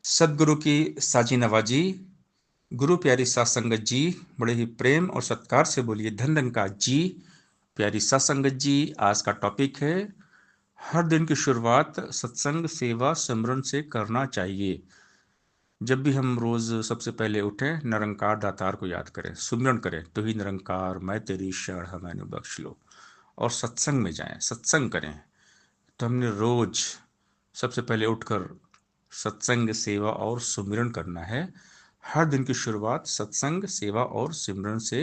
सदगुरु की साजी नवाजी, गुरु प्यारी सात संगत जी, बड़े ही प्रेम और सत्कार से बोलिए धन धन का जी। प्यारी सात संगत जी, आज का टॉपिक है हर दिन की शुरुआत सत्संग सेवा सिमरन से करना चाहिए। जब भी हम रोज सबसे पहले उठें, निरंकार दातार को याद करें, सुमिरन करें, तो ही निरंकार मैं तेरी शरण मैंने बख्श लो। और सत्संग में जाएं, सत्संग करें। तो हमने रोज सबसे पहले उठकर सत्संग सेवा और सुमिरन करना है। हर दिन की शुरुआत सत्संग सेवा और सिमरन से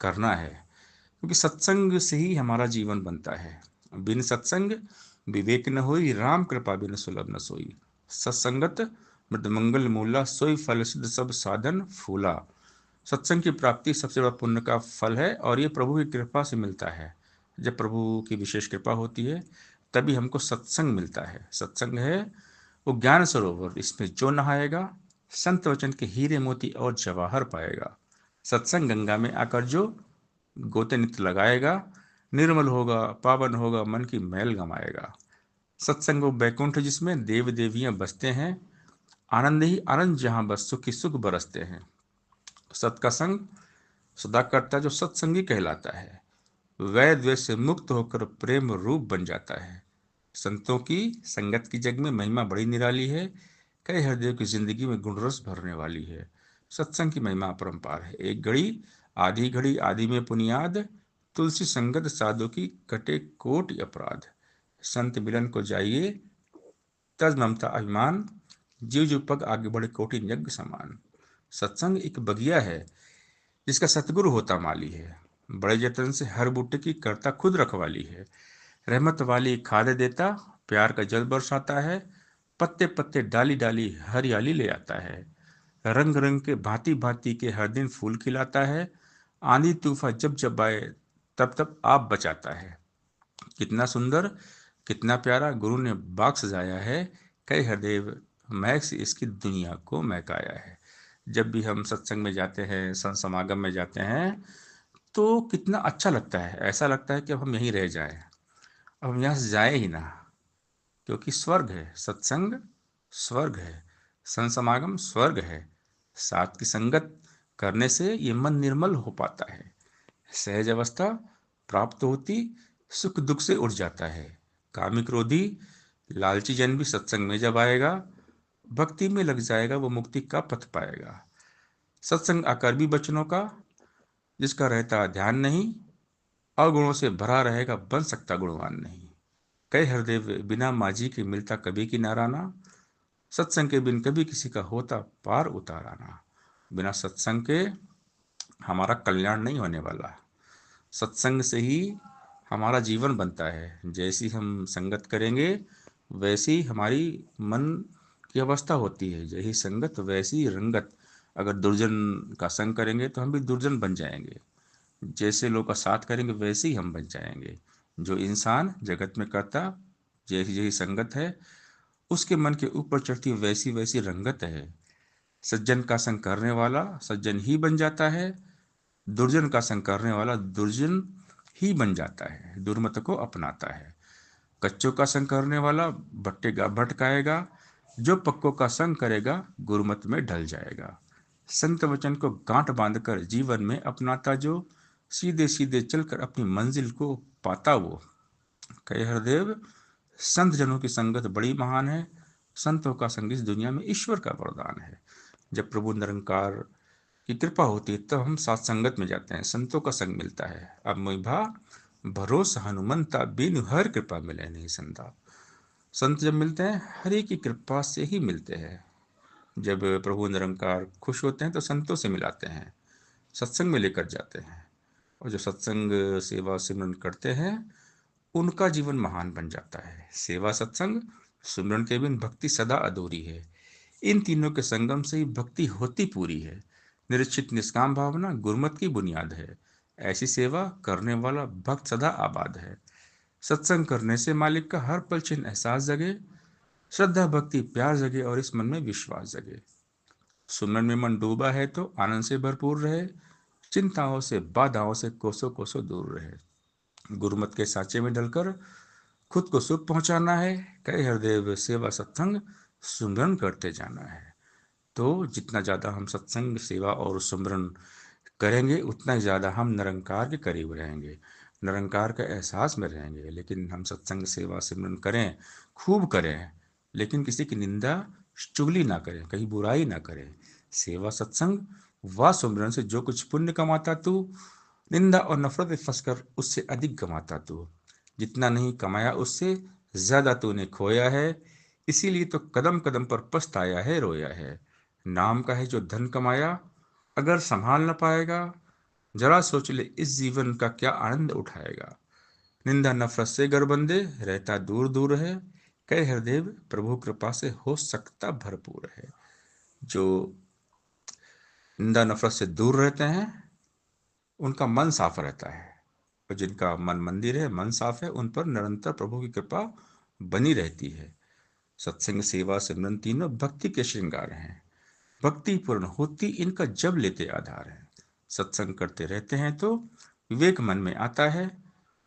करना है, क्योंकि सत्संग से ही हमारा जीवन बनता है। बिन सत्संग विवेक न होई, राम कृपा बिन सुलभ न सोई। सत्संगत मृत मंगल मूला, सोई फल सिद्ध सब साधन फूला। सत्संग की प्राप्ति सबसे बड़ा पुण्य का फल है, और ये प्रभु की कृपा से मिलता है। जब प्रभु की विशेष कृपा होती है तभी हमको सत्संग मिलता है। सत्संग है वो ज्ञान सरोवर, इसमें जो नहाएगा संत वचन के हीरे मोती और जवाहर पाएगा। सत्संग गंगा में आकर जो गोते नित्य लगाएगा, निर्मल होगा, पावन होगा, मन की मैल गमाएगा। सत्संग वो बैकुंठ जिसमें देव देवियां बसते हैं, आनंद ही आनंद जहां बस सुख ही सुख बरसते हैं। सत का संग सदा करता जो सत्संगी कहलाता है, वैर द्वेष से मुक्त होकर प्रेम रूप बन जाता है। संतों की संगत की जग में महिमा बड़ी निराली है, कई हृदयों की जिंदगी में गुण रस भरने वाली है। सत्संग की महिमा अपरंपार है। एक घड़ी आदि में पुनियाद, तुलसी संगत साधु की कटे कोटि अपराध। संत मिलन को जाइए, तज ममता अभिमान, जीव जीव पग आगे बढ़े कोटि यज्ञ समान। सत्संग एक बगिया है जिसका सतगुरु होता माली है, बड़े जतन से हर बूटे की करता खुद रखवाली है। रहमत वाली खाद देता, प्यार का जल बरसाता है, पत्ते पत्ते डाली डाली हरियाली ले आता है। रंग रंग के भांति भांति के हर दिन फूल खिलाता है, आंधी तूफान जब जब आए तब तब आप बचाता है। कितना सुंदर, कितना प्यारा गुरु ने बाग सजाया है, कई हृदय महक से इसकी दुनिया को महकाया है। जब भी हम सत्संग में जाते हैं, संत समागम में जाते हैं, तो कितना अच्छा लगता है। ऐसा लगता है कि अब हम यहीं रह जाएं, अब हम यहाँ से जाए ही ना, क्योंकि स्वर्ग है सत्संग, स्वर्ग है संत समागम, स्वर्ग है। साथ की संगत करने से ये मन निर्मल हो पाता है, सहज अवस्था प्राप्त होती, सुख दुख से उठ जाता है। कामी क्रोधी लालची जन भी सत्संग में जब आएगा, भक्ति में लग जाएगा, वो मुक्ति का पथ पाएगा। सत्संग अकर्मी बचनों का, जिसका रहता ध्यान नहीं, अवगुणों से भरा रहेगा, बन सकता गुणवान नहीं। कई हृदय बिना माझी के मिलता कभी किनारा ना, सत्संग के बिन कभी किसी का होता पार उताराना। बिना सत्संग के हमारा कल्याण नहीं होने वाला। सत्संग से ही हमारा जीवन बनता है। जैसी हम संगत करेंगे वैसी हमारी मन की अवस्था होती है, यही संगत वैसी रंगत। अगर दुर्जन का संग करेंगे तो हम भी दुर्जन बन जाएंगे, जैसे लोग का साथ करेंगे वैसे ही हम बन जाएंगे। जो इंसान जगत में करता जैसी जैसी संगत है, उसके मन के ऊपर चढ़ती वैसी वैसी रंगत है। सज्जन का संग करने वाला सज्जन ही बन जाता है, दुर्जन का संग करने वाला दुर्जन ही बन जाता है, दुर्मत को अपनाता है। कच्चों का संग करने वाला भटकेगा भटकाएगा, जो पक्कों का संग करेगा गुरुमत में ढल जाएगा। संत वचन को गांठ बांधकर जीवन में अपनाता जो, सीधे सीधे चलकर अपनी मंजिल को पाता वो। कहे हरदेव, संत जनों की संगत बड़ी महान है, संतों का संग इस दुनिया में ईश्वर का वरदान है। जब प्रभु निरंकार की कृपा होती है तब हम साथ संगत में जाते हैं, संतों का संग मिलता है। अब मुझा भरोसा हनुमंता, बिनु हर कृपा मिले नहीं संता। संत जब मिलते हैं हरि की कृपा से ही मिलते हैं। जब प्रभु निरंकार खुश होते हैं तो संतों से मिलाते हैं, सत्संग में लेकर जाते हैं। और जो सत्संग सेवा सिमरन करते हैं उनका जीवन महान बन जाता है। सेवा सत्संग सिमरन के बिन भक्ति सदा अधूरी है। इन तीनों के संगम से ही भक्ति होती पूरी है। निश्चित निष्काम भावना गुरमत की बुनियाद है, ऐसी सेवा करने वाला भक्त सदा आबाद है। सत्संग करने से मालिक का हर पल चिन्ह एहसास जगे, श्रद्धा भक्ति प्यार जगे और इस मन में विश्वास जगे। सुमरन में मन डूबा है तो आनंद से भरपूर रहे, चिंताओं से बाधाओं से कोसों कोसों दूर रहे। गुरुमत के साँचे में डलकर खुद को सुख पहुंचाना है, कहे हरदेव सेवा सत्संग सुमिरन करते जाना है। तो जितना ज़्यादा हम सत्संग, सेवा और सुमिरन करेंगे, उतना ही ज़्यादा हम निरंकार के करीब रहेंगे, निरंकार के एहसास में रहेंगे। लेकिन हम सत्संग, सेवा, सिमरन करें, खूब करें, लेकिन किसी की निंदा, चुगली ना करें, कहीं बुराई ना करें। सेवा, सत्संग व सुमिरन से जो कुछ पुण्य कमाता तू, निंदा और नफरत में फंसकर उससे अधिक कमाता तू। जितना नहीं कमाया उससे ज्यादा तूने खोया है, इसीलिए तो कदम कदम पर पछताया है, रोया है। नाम का है जो धन कमाया, अगर संभाल न पाएगा, जरा सोच ले इस जीवन का क्या आनंद उठाएगा। निंदा नफरत से गर बंदे, रहता दूर दूर है, कह हृदय प्रभु कृपा से हो सकता भरपूर है। जो निंदा नफरत से दूर रहते हैं, उनका मन साफ रहता है, और जिनका मन मंदिर है, मन साफ है, उन पर निरंतर प्रभु की कृपा बनी रहती है। सत्संग, सेवा, सिमरन तीनों भक्ति के श्रृंगार हैं। भक्ति पूर्ण होती इनका जब लेते आधार है। सत्संग करते रहते हैं तो विवेक मन में आता है,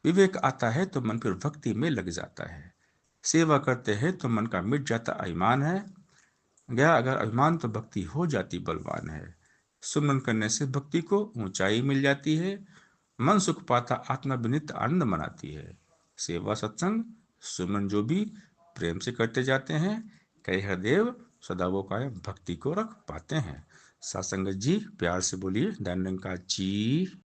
विवेक आता है तो मन फिर भक्ति में लग जाता है। सेवा करते हैं तो मन का मिट जाता अभिमान है, गया अगर अभिमान तो भक्ति हो जाती बलवान है। सुमन करने से भक्ति को ऊंचाई मिल जाती है, मन सुख पाता आत्मा विनित आनंद मनाती है। सेवा, सत्संग, सुमन जो भी प्रेम से करते जाते हैं, कई हरदेव सदा वो कायम भक्ति को रख पाते हैं। सासंगत जी, प्यार से बोलिए, दंडंका जी।